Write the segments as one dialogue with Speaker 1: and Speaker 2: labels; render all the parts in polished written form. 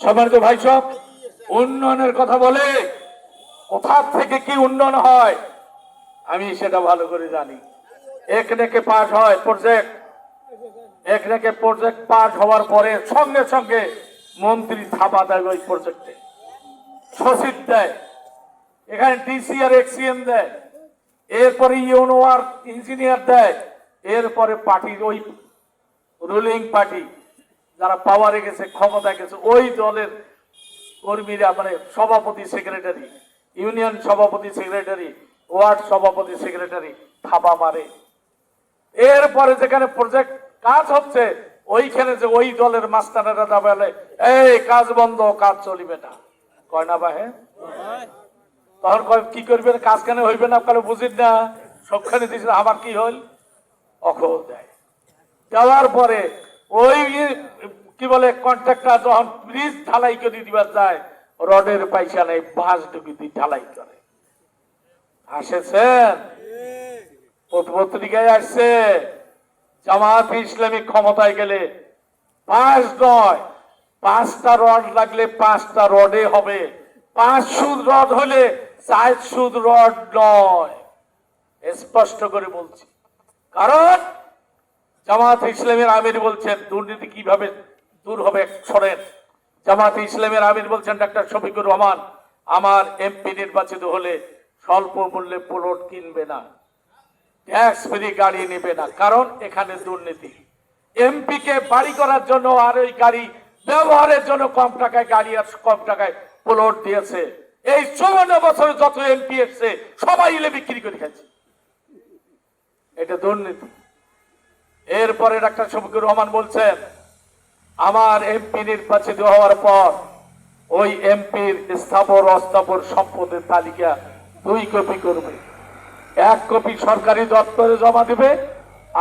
Speaker 1: সম্মানিত ভাই সব, উন্নয়নের কথা বলে কোথা থেকে কি উন্নয়ন হয় আমি সেটা ভালো করে জানি। একনেকে পাস হয় প্রজেক্ট, একনেকে প্রজেক্ট পাস হওয়ার পরে সঙ্গে সঙ্গে মন্ত্রী থাপা দেয় ওই প্রজেক্টে, সচিব দেয়, এখানে ডিসি আর এক্সিএম দেয়, এরপরে ইউনো আর ইঞ্জিনিয়ার দেয়, এরপরে পার্টির ওই রুলিং পার্টি যারা পাওয়ারে গেছে, ক্ষমতা গেছে, ওই দলের কর্মীরা মানে সভাপতি সেক্রেটারি, ইউনিয়ন সভাপতি সেক্রেটারি, ওয়ার্ড সভাপতি সেক্রেটারি থাপা মারে। এরপরে যেখানে প্রজেক্ট কাজ হচ্ছে ওইখানে যে ওই দলের মাস্টারেরা যা বলে, এই কাজ বন্ধ, কাজ চলিবে না, কয় না বা হ্যাঁ, তখন কয় কি করবেন, কাজ কেন হইবে না, কারো বুঝিন না, সবখানে দিয়েছিল আমার কি হল, অখল দেয়। দেওয়ার পরে ওই কি বলে কন্ট্রাক্টর যখন ব্রিজ ঢালাই করে দিবার যায়, রডের পয়সা নেই, বাঁশ ঢুকি দিয়ে ঢালাই করে। আসেছেন পত্রিকায় আসছে, জামাত ইসলামী ক্ষমতায় গেলে 5 নয় 5টা রড লাগলে 5টা রডে হবে, 5 সুদ রড হলে 4 সুদ রড নয়, স্পষ্ট করে বলছি। কারণ জামাত ইসলামের আমির বলছেন দুর্নীতি কিভাবে দূর হবে শোনেন। জামাত ইসলামের আমির বলছেন ডাক্তার শফিকুর রহমান, আমার এমপি নির্বাচিত হলে স্বল্প মূল্যে প্লট কিনবে না, ট্যাক্স ফ্রি গাড়ি নেবে না, কারণ এখানে দুর্নীতি। এমপি কে বাড়ি করার জন্য আর ওই গাড়ি ব্যবহারের জন্য কম টাকায় গাড়ি আর কম টাকায় প্লট দিয়েছে। এই 54 বছরে যত এমপি এসছে সবাই এলে বিক্রি করে খাচ্ছে, এটা দুর্নীতি। এরপরে ডাক্তার শফিকুর রহমান বলছেন আমার এমপি নির্বাচিত হওয়ার পর ওই এমপির স্থাবর অস্থাবর সম্পদের তালিকা 2 কপি করবে, 1 কপি সরকারি দপ্তরে জমা দিবে,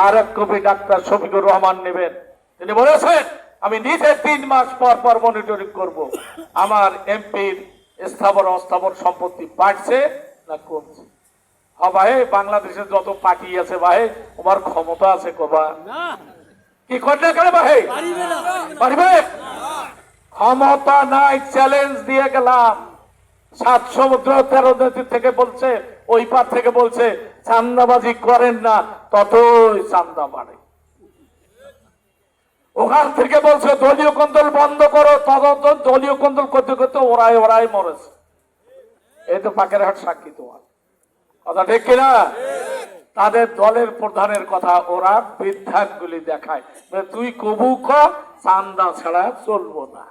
Speaker 1: আর 1 কপি ডাক্তার শফিকুর রহমান নেবেন। তিনি বলেছেন আমি নিজে 3 মাস পর পর মনিটরিং করব আমার এমপির স্থাবর অস্থাবর সম্পত্তি বাড়ছে না কমছে। ভাই বাংলাদেশের যত পার্টি আছে ভাই তোমার ক্ষমতা আছে কবা কি করলে কেন ভাই পারবে, ক্ষমতা নাই, চ্যালেঞ্জ দিয়ে গেলাম। 7 সমুদ্র 13 নদী থেকে বলছে, ওই পার থেকে বলছে চান্দাবাজি করেন না, ততই চান্দা বাড়ে। ওখান থেকে বলছে দলীয় কন্দল বন্ধ করো, তত দলীয় কন্দল করতে করতে ওরাই মরেছে। এই তো পাকের হাট সাক্ষী তোমার কথা, ঠিক কিনা? তাদের দলের প্রধানের কথা ওরা বিধানগুলি দেখায়, তুই কবু চান্দা ছাড়া চলবো না,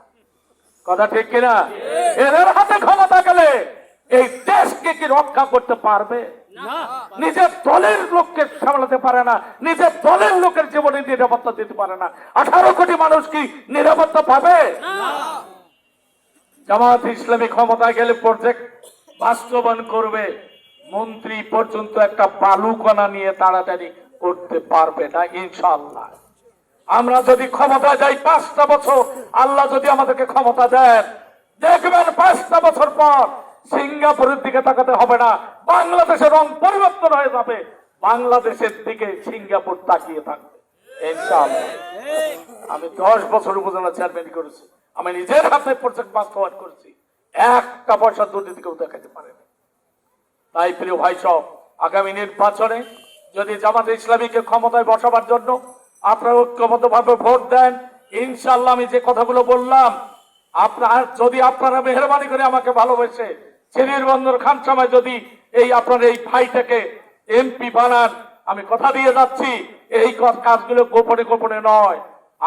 Speaker 1: কথা ঠিক কিনা? এদের হাতে ক্ষমতা গেলে এই দেশকে কি রক্ষা করতে পারবে? নিজের দলের লোককে সামলাতে পারে না, নিজের দলের লোকের জীবনে নিরাপত্তা দিতে পারে না, 18 কোটি মানুষ কি নিরাপত্তা পাবে? জামাত ইসলামী ক্ষমতায় গেলে প্রজেক্ট বাস্তবায়ন করবে, মন্ত্রী পর্যন্ত একটা বালুকণা নিয়ে তাড়াতাড়ি করতে পারবে না ইনশাআল্লাহ। আমরা যদি ক্ষমতা যাই 5টা বছর, আল্লাহ যদি আমাদেরকে ক্ষমতা দেন, দেখবেন 5টা বছর পর সিঙ্গাপুরের দিকে তাকাতে হবে না, বাংলাদেশের রং পরিবর্তন হয়ে যাবে, বাংলাদেশের দিকে সিঙ্গাপুর তাকিয়ে থাকবে ইনশাআল্লাহ। আমি 10 বছর উপজেলা চেয়ারম্যান করেছি, আমি নিজের হাতে প্রজেক্ট বাস্তবায়ন করেছি, 1টা পয়সা দুর্নীতি কেউ দেখাতে পারেনি। তাই প্রিয় ভাই সব, আগামী নির্বাচনে যদি জামাত ইসলামীকে ক্ষমতায় বসাবার জন্য আপনারা ঐক্যবদ্ধভাবে ভোট দেন, ইনশাআল্লাহ আমি যে কথাগুলো বললাম, যদি আপনারা মেহরবানি করে আমাকে ভালোবেসে চিনির বন্দর খানসামায় যদি এই আপনার এই ভাইটাকে এমপি বানান, আমি কথা দিয়ে যাচ্ছি এই কাজগুলো গোপনে গোপনে নয়,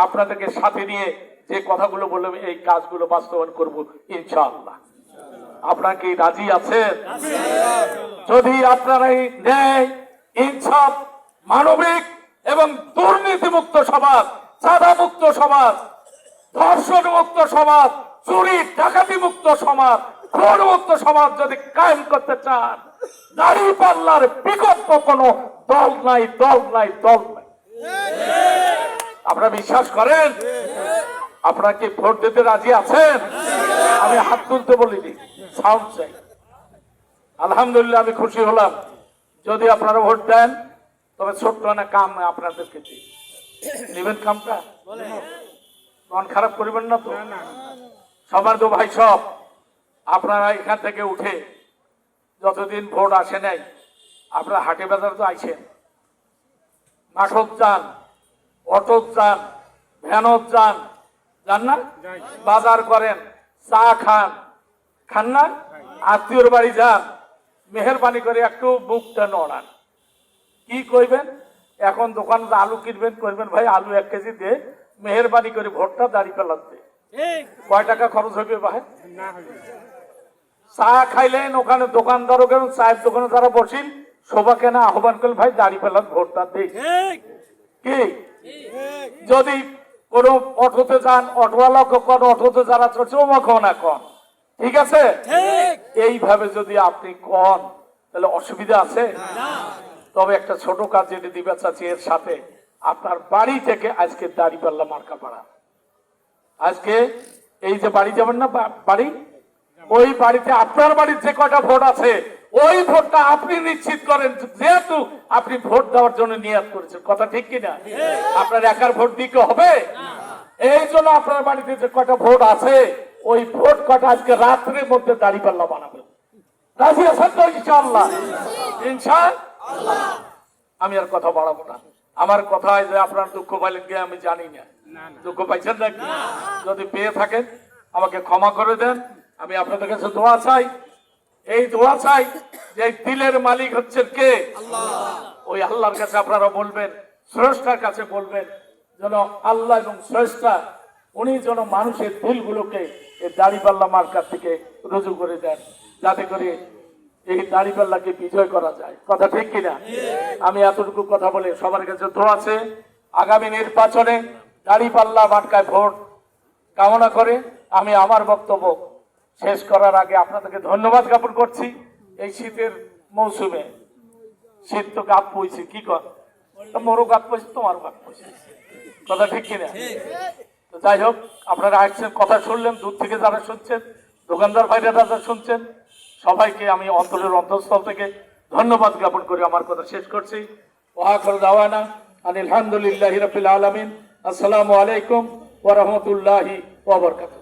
Speaker 1: আপনাদেরকে সাথে নিয়ে যে কথাগুলো বললাম এই কাজগুলো বাস্তবায়ন করব ইনশাআল্লাহ। আপনারা কি রাজি আছেন? যদি আপনারা ন্যায়, ইনসাফ, মানবিক এবং দুর্নীতিমুক্ত সমাজ, চাঁদামুক্ত সমাজ, ধর্ষণ মুক্ত সমাজ, চুরি ডাকাতি মুক্ত সমাজ, খুন মুক্ত সমাজ যদি কায়েম করতে চান, দাঁড়িপাল্লার বিকল্প কোনো দল নাই, দল নাই, দল নাই। আপনারা বিশ্বাস করেন? আপনারা কি ভোট দিতে রাজি আছেন? আমি হাত তুলতে বলিনি, সাউন্ড চাই। আলহামদুলিল্লাহ, আমি খুশি হলাম। যদি আপনারা ভোট দেন তবে ছোট্ট না কাম আপনাদেরকে দিই, নেবেন কামটা, মন খারাপ করবেন না তো? সম্মানিত ভাই সব, আপনারা এখান থেকে উঠে যতদিন ভোট আসে নাই আপনারা হাটে বাজার তো আইছেন, মাঠত যান, অটোত যান, ভ্যানত যান, যান না? বাজার করেন, চা খান, খান না? আত্মীয়র বাড়ি যান, মেহরবানি করে একটু বুকটা নড়ান। কি কইবেন? এখন দোকানে আলু কিনবেন, করবেন ভাই আলু 1 কেজি দিয়ে মেহরবানি করে ভোটটা দাঁড়ি পেলাতে। কয় টাকা খরচ হবে ভাই? চা খাইলেন, ওখানে দোকানদারও কেন, চায়ের দোকানে যারা বসেন শোভা কেনা আহ্বান করলেন ভাই দাঁড়ি পেলাম ভোটটা দিই। কি যদি কোন অটোতে যান, অটোওয়ালা কন, অটোতে যারা চলছে ওমাকেও না কন, ঠিক আছে? এইভাবে যদি আপনি কন তাহলে অসুবিধা আছে? তবে একটা ছোট কাজ যেটা দিবে চাচ্ছি, এর সাথে আপনার বাড়ি থেকে আজকে দাঁড়িপাল্লা মার্কা পাড়া, আজকে এই যে বাড়ি যাবেন না বাড়ি, ওই বাড়িতে আপনার বাড়ির যে কয়টা ভোট আছে ওই ভোটটা আপনি নিশ্চিত করেন, যেহেতু আপনি ভোট দেওয়ার জন্য নিয়াত করেছেন। কথা ঠিক কিনা? আপনার একার ভোট দিতে হবে? এই জন্য আপনার বাড়িতে যে কয়টা ভোট আছে ওই ভোট কটা আজকে রাত্রের মধ্যে দাঁড়িপাল্লা বানাবেন। রাজি আছেন তো? ইনশাআল্লাহ, ইনশাআল্লাহ। আমি আর কথা বাড়াবো না। আমার কথায় যে আপনার দুঃখ পাইলেন কি আমি জানি না, দুঃখ পাইছেন নাকি? যদি পেয়ে থাকেন আমাকে ক্ষমা করে দেন। আমি আপনাদের কাছে দোয়া চাই, এই দোয়া চাই যে দিলের মালিক হচ্ছেন কে? ওই আল্লাহর কাছে আপনারা বলবেন, স্রষ্টার কাছে বলবেন যেন আল্লাহ এবং স্রষ্টা উনি যেন মানুষের দিলগুলোকে এই দাঁড়িপাল্লা মার্কার থেকে রুজু করে দেন, যাতে করে এই দাঁড়িপাল্লাকে বিজয় করা যায়। কথা ঠিক কিনা? আমি এতটুকু কথা বলে সবার কাছে দোয়া আছে, আগামী নির্বাচনে দাঁড়িপাল্লা মার্কায় ভোট কামনা করে আমি আমার বক্তব্য শেষ করার আগে আপনাদেরকে ধন্যবাদ জ্ঞাপন করছি। এই শীতের মৌসুমে শীত তো গাপ বইছে, কি কর মোরও গাপ বইছে, তোমারও গাপ বইছে, কথা ঠিক কিনা? তো যাই হোক, আপনারা আসছেন, কথা শুনলেন, দূর থেকে যারা শুনছেন, দোকানদার ভাইরা যারা শুনছেন, সবাইকে আমি অন্তরের অন্তঃস্থল থেকে ধন্যবাদ জ্ঞাপন করে আমার কথা শেষ করছি। ওয়া আখিরু দাওয়ানা আলহামদুলিল্লাহি রাব্বিল আলামিন। আসসালামু আলাইকুম ওয়া রাহমাতুল্লাহি ওয়া বারাকাতুহু।